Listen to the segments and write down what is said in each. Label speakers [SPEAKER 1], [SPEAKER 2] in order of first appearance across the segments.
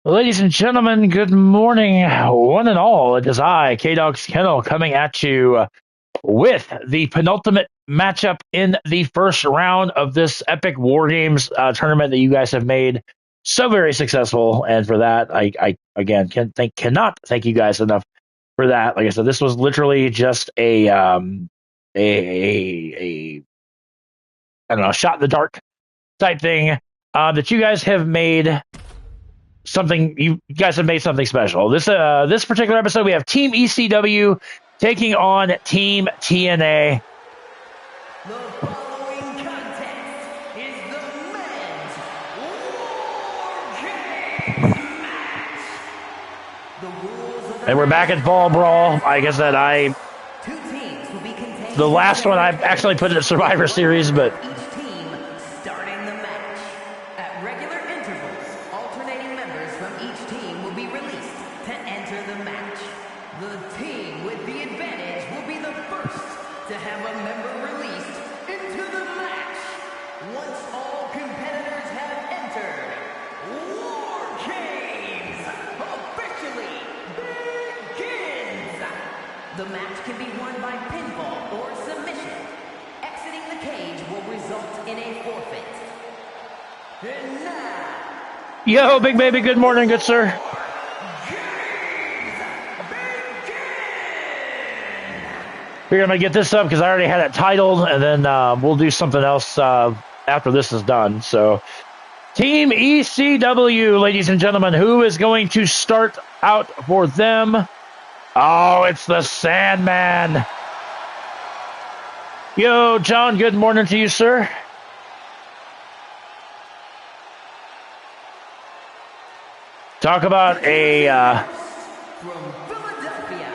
[SPEAKER 1] Ladies and gentlemen, good morning, one and all. It is I, K-Dog's Kennel, coming at you with the penultimate matchup in the first round of this epic War Games tournament that you guys have made so very successful. And for that, I again cannot thank you guys enough for that. Like I said, this was literally just a I don't know, shot in the dark type thing that you guys have made something. You guys have made something special. This particular episode, we have Team ECW taking on Team TNA.
[SPEAKER 2] The following contest is the men's WarGames match. The rules of the
[SPEAKER 1] And we're back at Ball Brawl. I guess that
[SPEAKER 2] two teams will be contained.
[SPEAKER 1] the last one I actually put in the Survivor Series, but
[SPEAKER 2] Each team starting the match. At regular intervals, alternating members from each team will be released to enter the match. The team with the advantage will be the first to have a member released into the match. Once all competitors have entered, War Games officially begins. The match can be won by pinfall or submission. Exiting the cage will result in a forfeit. And now,
[SPEAKER 1] yo, Big Baby, good morning, good sir.
[SPEAKER 2] games begin!
[SPEAKER 1] We're gonna get this up because I already had it titled, and then we'll do something else after this is done. So, Team ECW, ladies and gentlemen, who is going to start out for them? Oh, it's the Sandman. Yo, John, good morning to you, sir. Talk about a
[SPEAKER 2] From Philadelphia,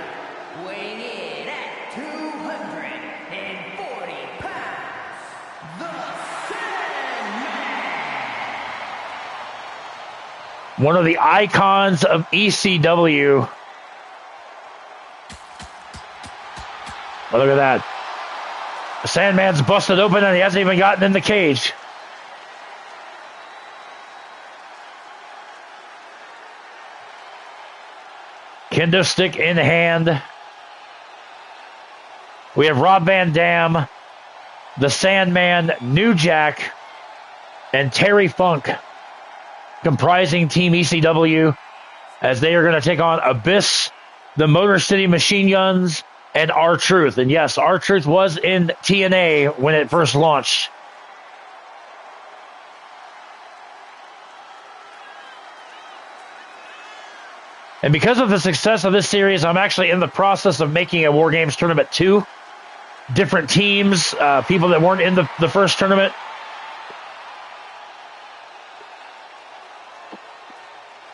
[SPEAKER 2] weighing in at 240 pounds, the Sandman!
[SPEAKER 1] one of the icons of ECW. Oh, look at that. The Sandman's busted open and he hasn't even gotten in the cage. Kendo stick in hand. We have Rob Van Dam, the Sandman, New Jack, and Terry Funk comprising Team ECW as they are going to take on Abyss, the Motor City Machine Guns, and R-Truth. And yes, R-Truth was in TNA when it first launched. And because of the success of this series, I'm actually in the process of making a War Games Tournament 2. Different teams, people that weren't in the first tournament.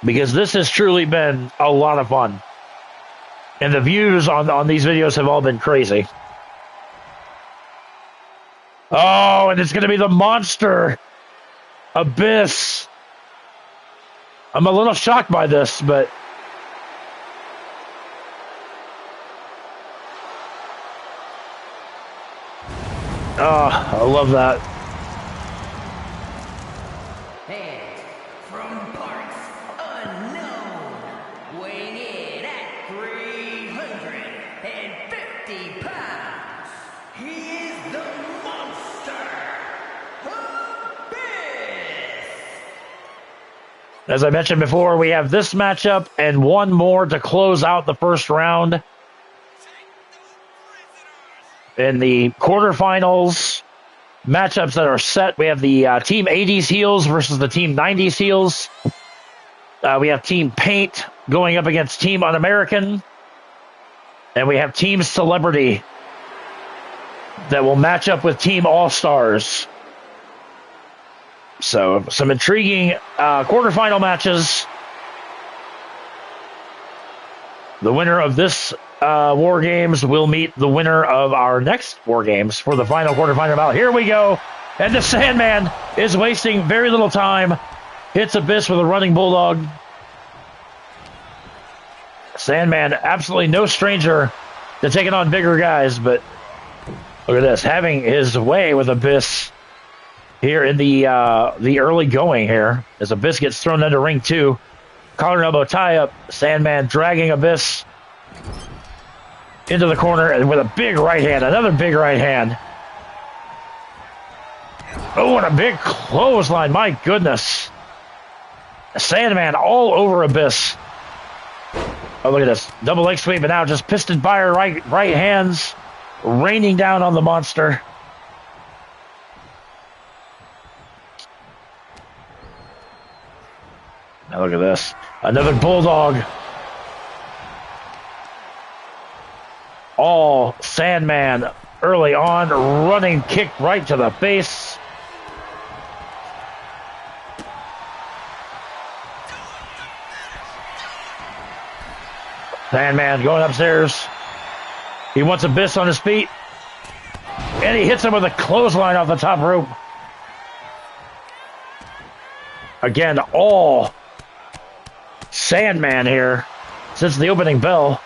[SPEAKER 1] Because this has truly been a lot of fun. And the views on these videos have all been crazy. Oh, and it's going to be the monster Abyss. I'm a little shocked by this, but oh, I love that.
[SPEAKER 2] And from parts unknown, weighing in at 350 pounds, he is the monster, Abyss!
[SPEAKER 1] As I mentioned before, we have this matchup and one more to close out the first round. In the quarterfinals, matchups that are set, we have the Team 80s Heels versus the Team 90s Heels. We have Team Paint going up against Team Un-American. And we have Team Celebrity that will match up with Team All-Stars. So, some intriguing quarterfinal matches. The winner of this War Games will meet the winner of our next War Games for the final quarterfinal bout. Here we go. And the Sandman is wasting very little time. Hits Abyss with a running bulldog. Sandman, absolutely no stranger to taking on bigger guys, but look at this, having his way with Abyss here in the early going here, as Abyss gets thrown into ring 2. collar and elbow tie up. Sandman dragging Abyss into the corner and with a big right hand. Another big right hand. Oh, and a big clothesline. My goodness. Sandman all over Abyss. Oh, look at this. Double leg sweep, and now just piston fire right hands raining down on the monster. Now look at this. Another bulldog. All Sandman early on, running kick right to the face. Sandman going upstairs. He wants Abyss on his feet. And he hits him with a clothesline off the top rope. Again, all Sandman here since the opening bell.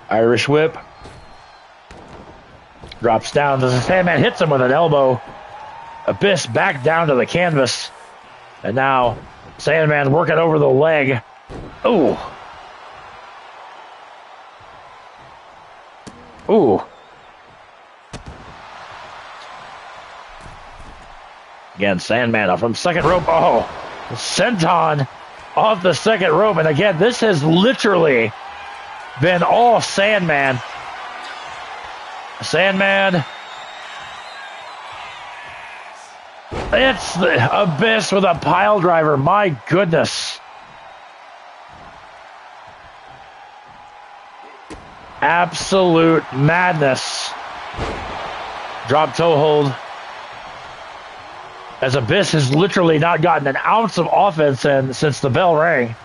[SPEAKER 1] Irish whip. Drops down. The Sandman hits him with an elbow. Abyss back down to the canvas. And now Sandman working over the leg. Ooh. Ooh. Again, Sandman from second rope. Oh, senton off the second rope. And again, this has literally been all Sandman. Sandman. It's the Abyss with a pile driver. My goodness. Absolute madness. Drop toe hold. As Abyss has literally not gotten an ounce of offense in since the bell rang.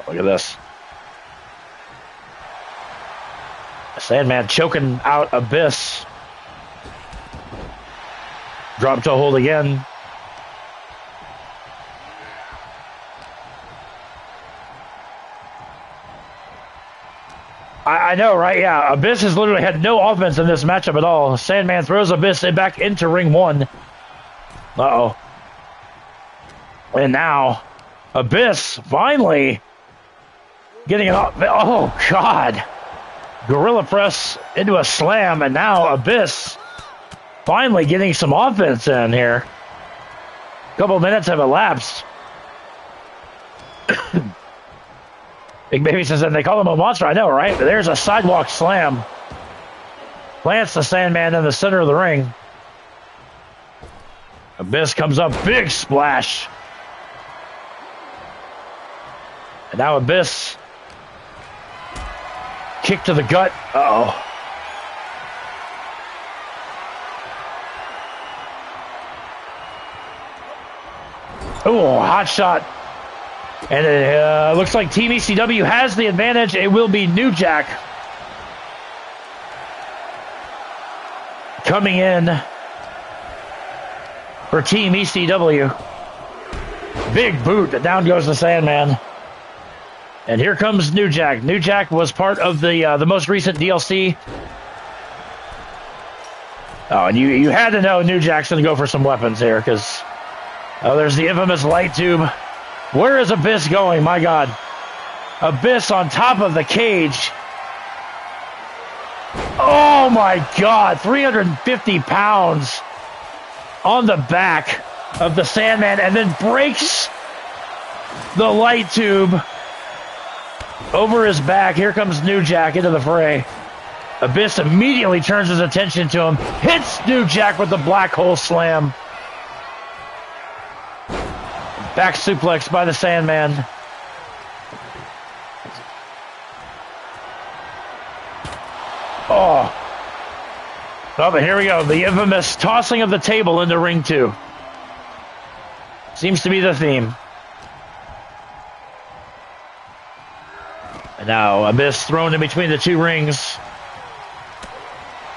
[SPEAKER 1] Look at this. Sandman choking out Abyss. Drop toe hold again. I know, right? Yeah, Abyss has literally had no offense in this matchup at all. Sandman throws Abyss back into ring one. Uh-oh. And now, Abyss finally getting it off. Oh, God. Gorilla press into a slam, and now Abyss finally getting some offense in here. A couple minutes have elapsed. Big Baby says, and they call him a monster. I know, right? But there's a sidewalk slam. Plants the Sandman in the center of the ring. Abyss comes up, big splash. And now Abyss. Kick to the gut. Uh-oh. Oh, hot shot. And it looks like Team ECW has the advantage. It will be New Jack coming in for Team ECW. Big boot. Down goes the Sandman. And here comes New Jack. New Jack was part of the most recent DLC. Oh, and you had to know New Jack's going to go for some weapons here because there's the infamous light tube. Where is Abyss going? My God. Abyss on top of the cage. Oh, my God. 350 pounds on the back of the Sandman and then breaks the light tube over his back. Here comes New Jack into the fray. Abyss immediately turns his attention to him. Hits New Jack with the black hole slam. Back suplex by the Sandman. Oh. Oh, but here we go. The infamous tossing of the table into ring 2. Seems to be the theme. And now Abyss thrown in between the two rings.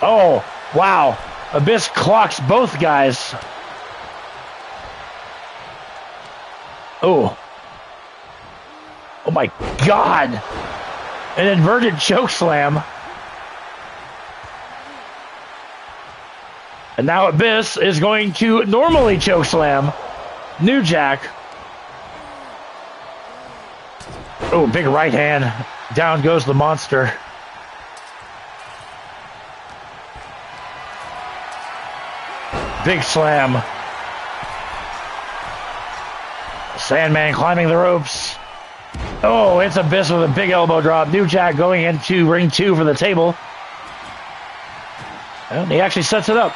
[SPEAKER 1] Oh, wow. Abyss clocks both guys. Oh. Oh my God. An inverted choke slam. And now Abyss is going to normally chokeslam New Jack. Oh, big right hand. Down goes the monster. Big slam. Sandman climbing the ropes. Oh, it's Abyss with a big elbow drop. New Jack going into ring 2 for the table. And he actually sets it up.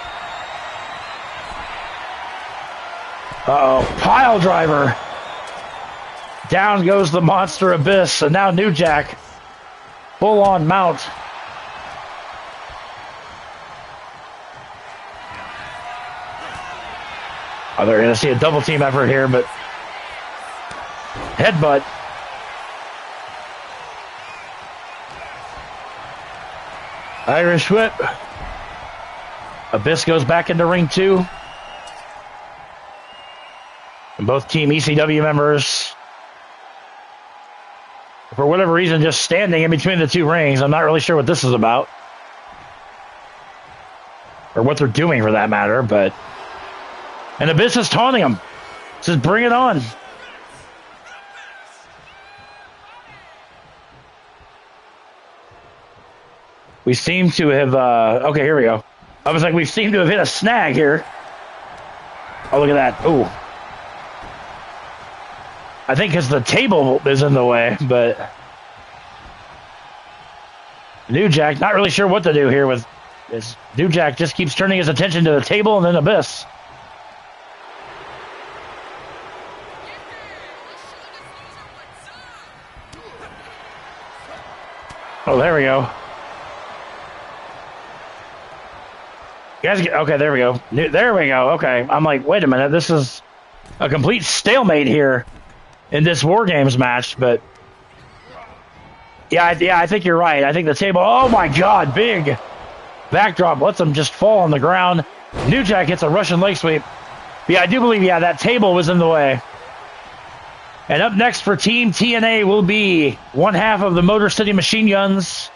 [SPEAKER 1] Uh-oh, pile driver. Down goes the monster Abyss, and now New Jack. Full on mount. Oh, they're going to see a double team effort here, but headbutt. Irish whip. Abyss goes back into ring 2. And both Team ECW members, for whatever reason, just standing in between the 2 rings. I'm not really sure what this is about. Or what they're doing, for that matter, but... And Abyss is taunting him. Says, bring it on. We seem to have... okay, here we go. I was like, we seem to have hit a snag here. Oh, look at that. Ooh. I think because the table is in the way, but... New Jack, not really sure what to do here with this. New Jack just keeps turning his attention to the table and then Abyss. Oh, there we go. You guys get, okay, there we go. There we go. Okay. I'm like, wait a minute. This is a complete stalemate here in this WarGames match, but yeah, I think you're right. I think the table, oh my God, big backdrop lets him just fall on the ground. New Jack hits a Russian leg sweep. Yeah, I do believe, yeah, that table was in the way. And up next for Team TNA will be one half of the Motor City Machine Guns,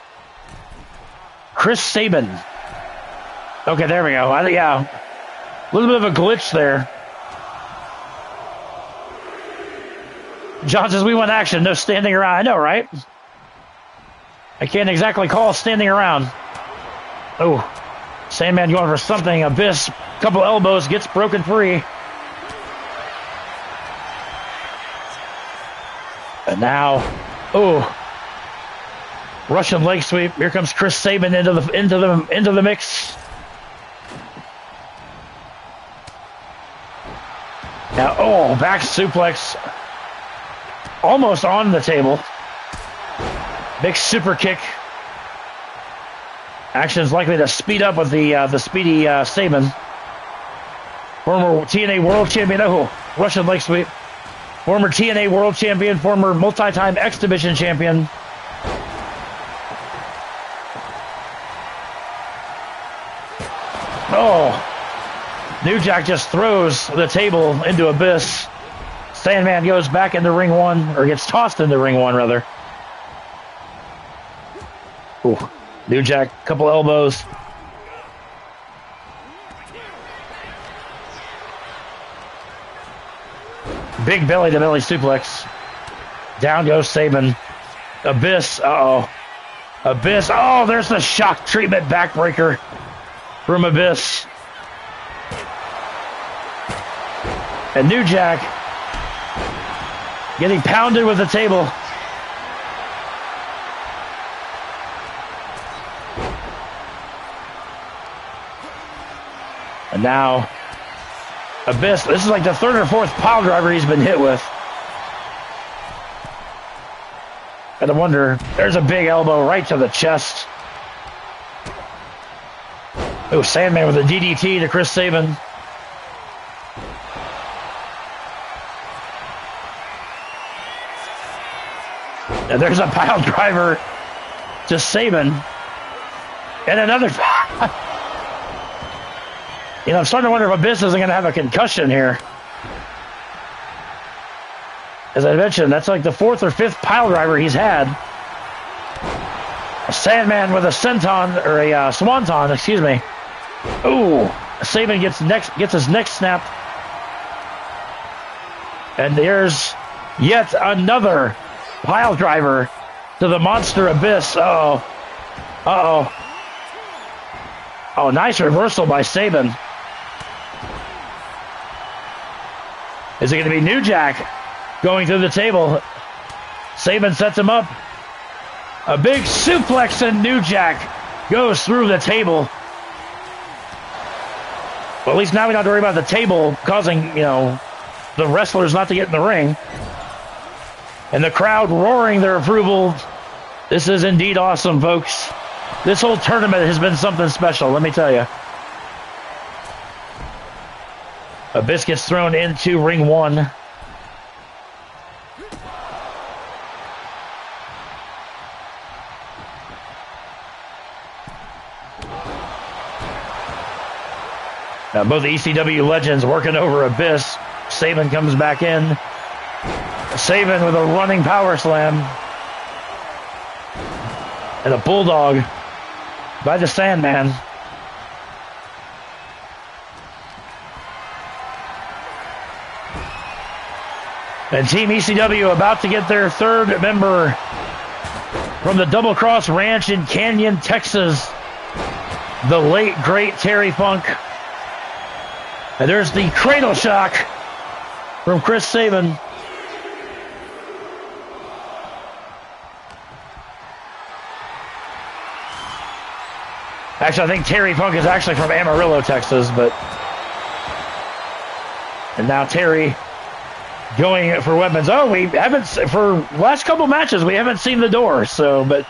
[SPEAKER 1] Chris Sabin. Okay, there we go. Yeah, a little bit of a glitch there. John says we want action, no standing around. I know, right? I can't exactly call standing around. Oh, Sandman going for something. Abyss, couple elbows, gets broken free. And now, oh, Russian leg sweep. Here comes Chris Sabin into the mix. Now, oh, back suplex, almost on the table. Big super kick. Action is likely to speed up with the speedy Sabin. Former TNA World Champion. Oh, Russian leg sweep. Former TNA World Champion, former multi-time X Division Champion. Oh, New Jack just throws the table into Abyss. Sandman goes back into ring 1, or gets tossed into ring 1, rather. Ooh, New Jack, couple elbows. Big belly-to-belly suplex. Down goes Sabin. Abyss, uh-oh. Abyss, oh, there's the shock treatment backbreaker from Abyss. And New Jack getting pounded with the table. And now Abyss, this is like the 3rd or 4th pile driver he's been hit with. Gotta wonder, there's a big elbow right to the chest. Oh, Sandman with a DDT to Chris Sabin. And there's a pile driver to Sabin. And another... You know, I'm starting to wonder if Abyss isn't going to have a concussion here. As I mentioned, that's like the 4th or 5th pile driver he's had. A Sandman with a senton, or a swanton, excuse me. Ooh, Saban gets his neck snapped. And there's yet another pile driver to the monster abyss. Uh-oh. Uh-oh. Oh, nice reversal by Saban. Is it going to be New Jack going through the table? Saban sets him up. A big suplex, and New Jack goes through the table. Well, at least now we don't have to worry about the table causing, the wrestlers not to get in the ring. And the crowd roaring their approval. This is indeed awesome, folks. This whole tournament has been something special, let me tell you. Abyss gets thrown into ring one. Now both ECW legends working over Abyss. Saban comes back in. Saban with a running power slam. And a bulldog by the Sandman. And Team ECW about to get their third member from the Double Cross Ranch in Canyon, Texas. The late, great Terry Funk. And there's the cradle shock from Chris Saban. Actually, I think Terry Funk is actually from Amarillo, Texas, but... And now Terry going for weapons. Oh, we haven't... For last couple matches, we haven't seen the door, so... But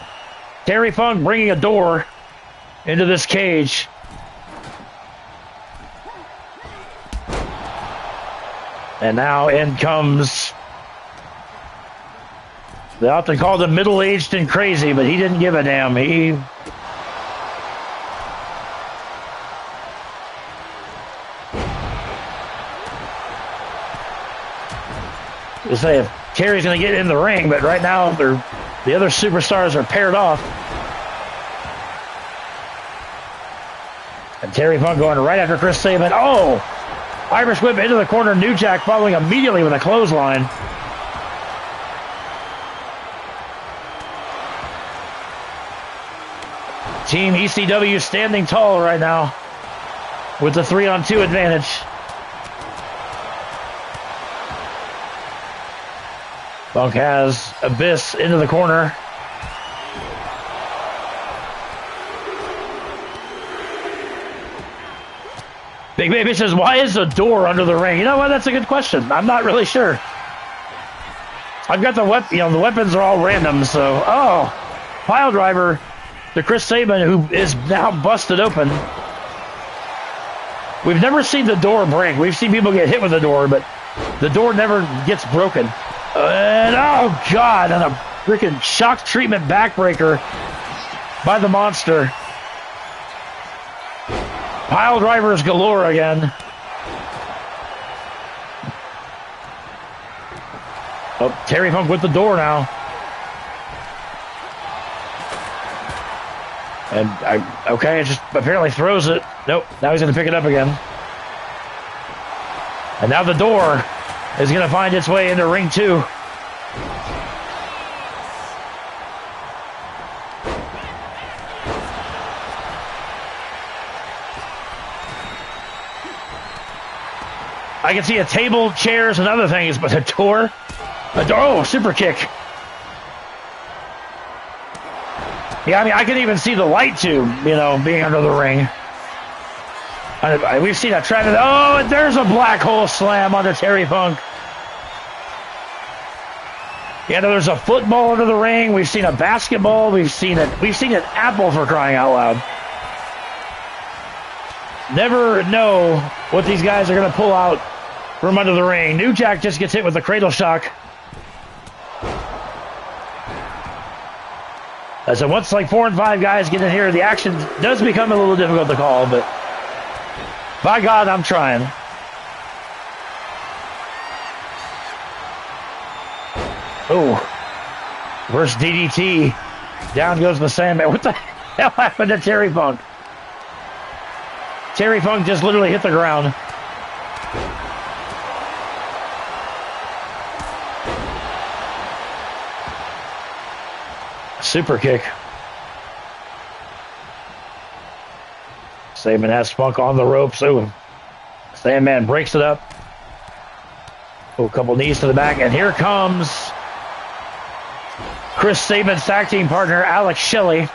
[SPEAKER 1] Terry Funk bringing a door into this cage. And now in comes... They often call him middle-aged and crazy, but he didn't give a damn. He... To say if Terry's going to get in the ring, but right now the other superstars are paired off. And Terry Funk going right after Chris Saban. Oh! Irish whip into the corner. New Jack following immediately with a clothesline. Team ECW standing tall right now with the 3-on-2 advantage. Funk has Abyss into the corner. Big Baby says, why is the door under the ring? You know what? That's a good question. I'm not really sure. I've got the weapon, the weapons are all random, so. Oh, pile driver to Chris Saban, who is now busted open. We've never seen the door break. We've seen people get hit with the door, but the door never gets broken. And oh God, and a freaking shock treatment backbreaker by the monster. Pile drivers galore again. Oh, Terry Funk with the door now. And okay, it just apparently throws it. Nope, now he's going to pick it up again. And now the door is going to find its way into ring 2. I can see a table, chairs, and other things, but a door? Oh, super kick. Yeah, I mean, I can even see the light tube, being under the ring. We've seen a trend. Oh, and there's a black hole slam onto Terry Funk. Yeah, there's a football under the ring. We've seen a basketball. We've seen an apple, for crying out loud. Never know what these guys are going to pull out from under the ring. New Jack just gets hit with the cradle shock. So once like 4 and 5 guys get in here, the action does become a little difficult to call, but by God, I'm trying. Oh, reverse DDT. Down goes the Sandman. What the hell happened to Terry Funk? Terry Funk just literally hit the ground. Super kick. Saban has Funk on the ropes. Ooh. Sandman breaks it up. Ooh, a couple knees to the back. And here comes Chris Saban's tag team partner, Alex Shelley.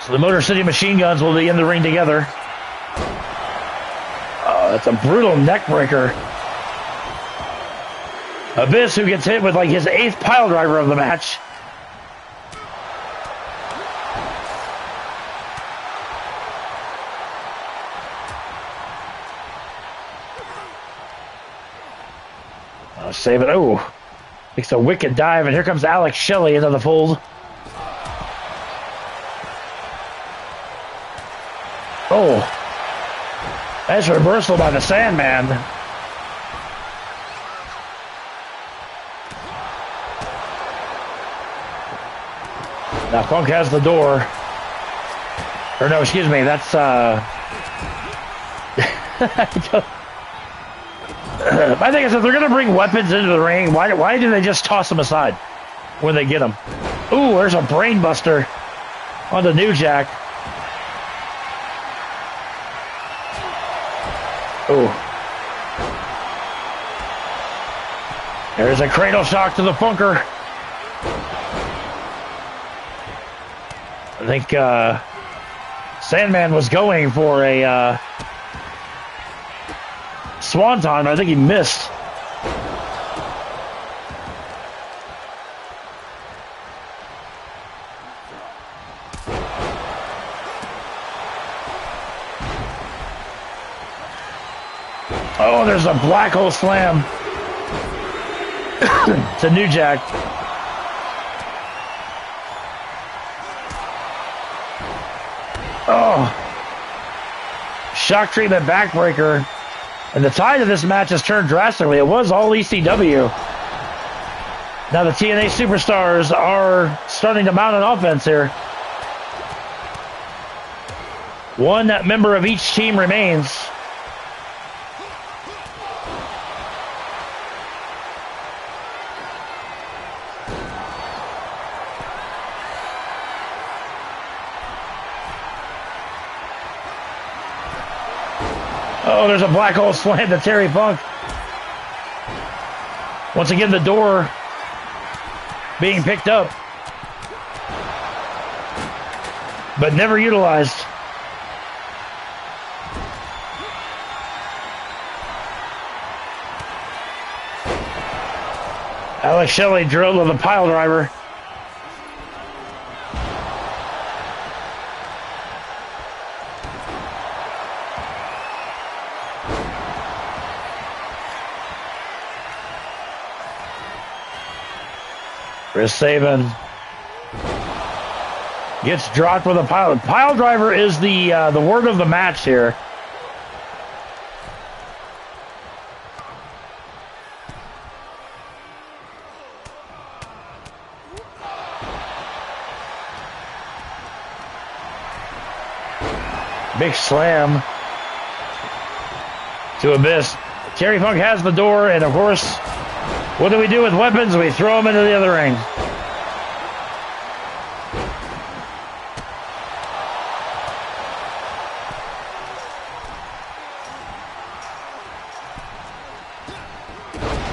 [SPEAKER 1] So the Motor City Machine Guns will be in the ring together. Oh, that's a brutal neck breaker. Abyss, who gets hit with like his 8th pile driver of the match. Save it. Oh, makes a wicked dive, and here comes Alex Shelley into the fold. Oh, nice reversal by the Sandman. Now Funk has the door. Or no, excuse me, that's my thing is, if they're going to bring weapons into the ring, why do they just toss them aside when they get them? Ooh, there's a brain buster on the New Jack. Ooh. There's a cradle shock to the Funker. I think Sandman was going for a Swanton. I think he missed. Oh, there's a black hole slam to New Jack. Oh, shock treatment backbreaker. And the tide of this match has turned drastically. It was all ECW. Now the TNA superstars are starting to mount an offense here. One member of each team remains. Oh, there's a black hole slam to Terry Funk. Once again, the door being picked up, but never utilized. Alex Shelley drilled with a pile driver. Chris Saban gets dropped with a pile. Pile driver is the word of the match here. Big slam to Abyss. Terry Funk has the door, and of course, what do we do with weapons? We throw them into the other ring.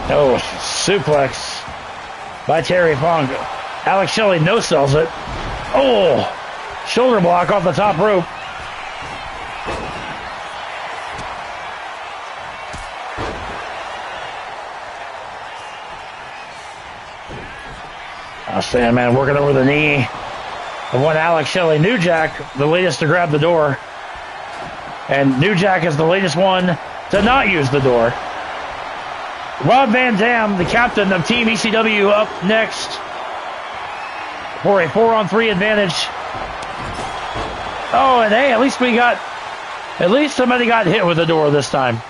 [SPEAKER 1] Oh, suplex by Terry Funk. Alex Shelley no-sells it. Oh, shoulder block off the top rope. Sandman working over the knee of one Alex Shelley. New Jack, the latest to grab the door. And New Jack is the latest one to not use the door. Rob Van Dam, the captain of Team ECW, up next for a 4-on-3 advantage. Oh, and hey, at least somebody got hit with the door this time.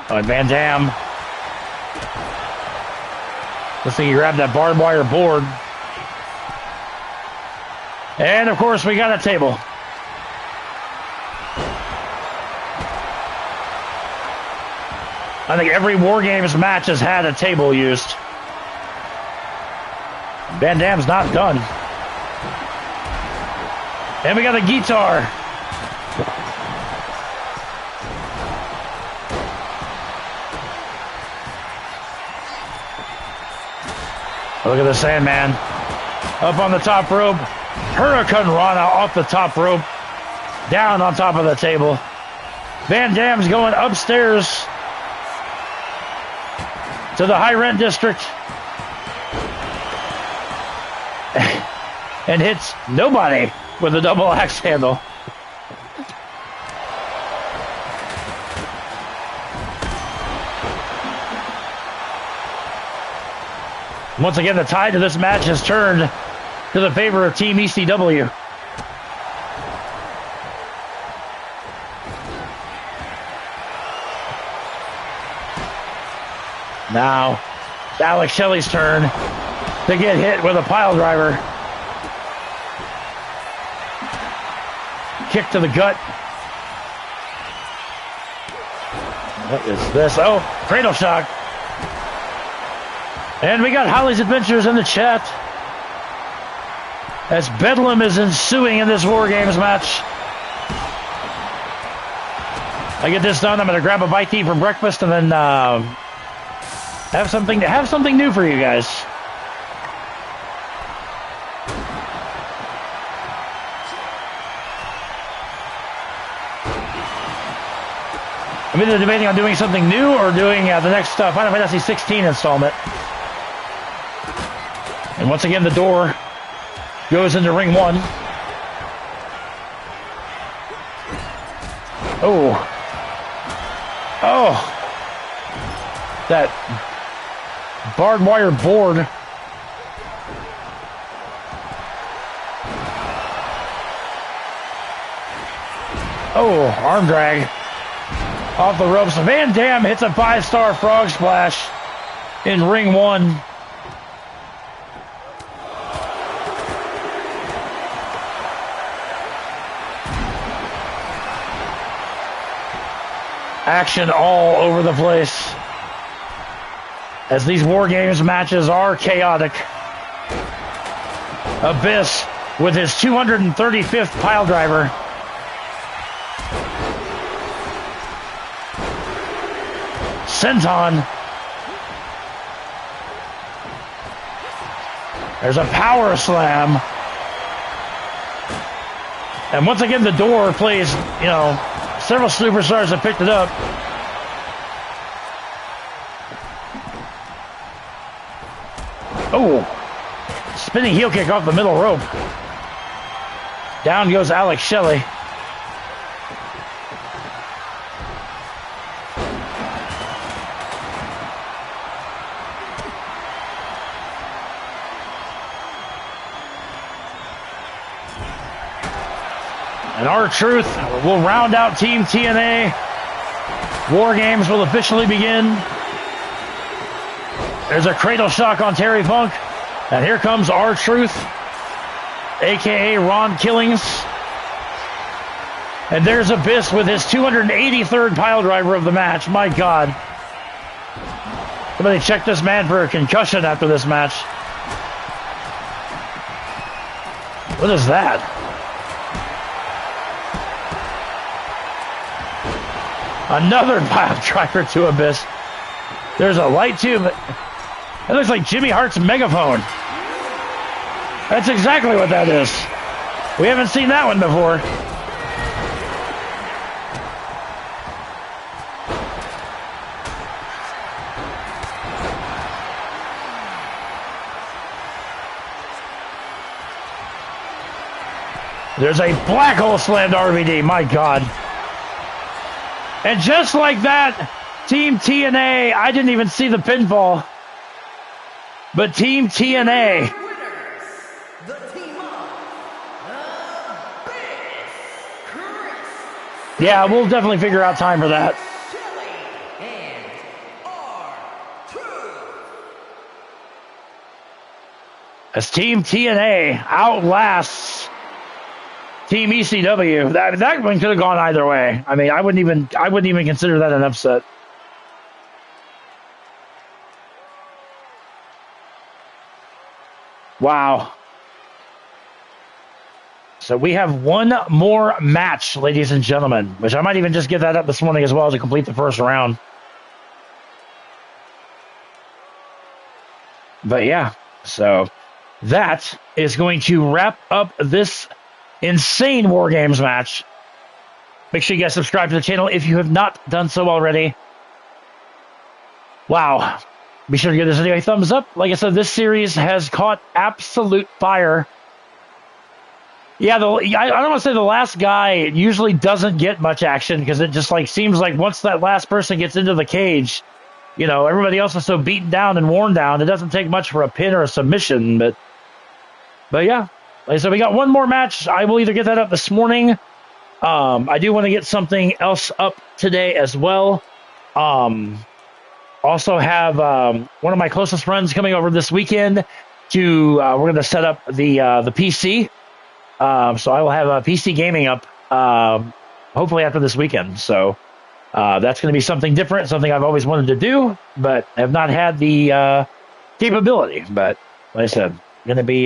[SPEAKER 1] Oh, and Van Dam. Looks like he grabbed that barbed wire board. And, of course, we got a table. I think every WarGames match has had a table used. Van Dam's not done. And we got a guitar. Look at the Sandman. Up on the top rope. Hurricane Rana off the top rope. Down on top of the table. Van Dam's going upstairs to the high rent district. And hits nobody with a double axe handle. Once again, the tide of this match has turned to the favor of Team ECW. Now, it's Alex Shelley's turn to get hit with a pile driver. Kick to the gut. What is this? Oh, cradle shock. And we got Holly's Adventures in the chat as bedlam is ensuing in this WarGames match. I get this done, I'm going to grab a bite to eat for breakfast and then have something new for you guys. I'm either debating on doing something new or doing the next Final Fantasy 16 installment. And once again, the door goes into ring one. Oh. Oh. That barbed wire board. Oh, arm drag. Off the ropes. Van Dam hits a 5-star frog splash in ring one. Action all over the place as these WarGames matches are chaotic. Abyss with his 235th pile driver. Senton. There's a power slam. And once again, the door plays, several superstars have picked it up. Oh, spinning heel kick off the middle rope. Down goes Alex Shelley. And R-Truth will round out Team TNA. WarGames will officially begin. There's a cradle shock on Terry Funk. And here comes R-Truth, a.k.a. Ron Killings. And there's Abyss with his 283rd pile driver of the match. My God. Somebody check this man for a concussion after this match. What is that? Another pile driver to Abyss. There's a light too, but that looks like Jimmy Hart's megaphone. That's exactly what that is. We haven't seen that one before. There's a black hole slam to RVD. My God. And just like that, Team TNA, I didn't even see the pinfall, but Team TNA. Yeah, we'll definitely figure out time for that. As Team TNA outlasts Team ECW. That one could have gone either way. I mean, I wouldn't even consider that an upset. Wow. So we have one more match, ladies and gentlemen, which I might even just get that up this morning as well to complete the first round. But yeah, so that is going to wrap up this insane WarGames match. Make sure you guys subscribe to the channel if you have not done so already. Wow. Be sure to give this video a thumbs up. Like I said, this series has caught absolute fire. Yeah, I don't want to say the last guy usually doesn't get much action because it just seems like once that last person gets into the cage, you know, everybody else is so beaten down and worn down. It doesn't take much for a pin or a submission, but yeah. Like I said, we got one more match. I will either get that up this morning. I do want to get something else up today as well. Also have one of my closest friends coming over this weekend to we're going to set up the PC. So I will have a PC gaming up hopefully after this weekend. So that's going to be something different, something I've always wanted to do, but have not had the capability. But like I said, going to be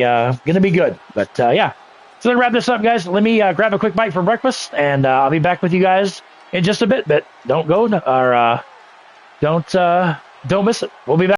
[SPEAKER 1] good. But yeah, so to wrap this up, guys, let me grab a quick bite for breakfast, and I'll be back with you guys in just a bit. But don't go or don't miss it. We'll be back.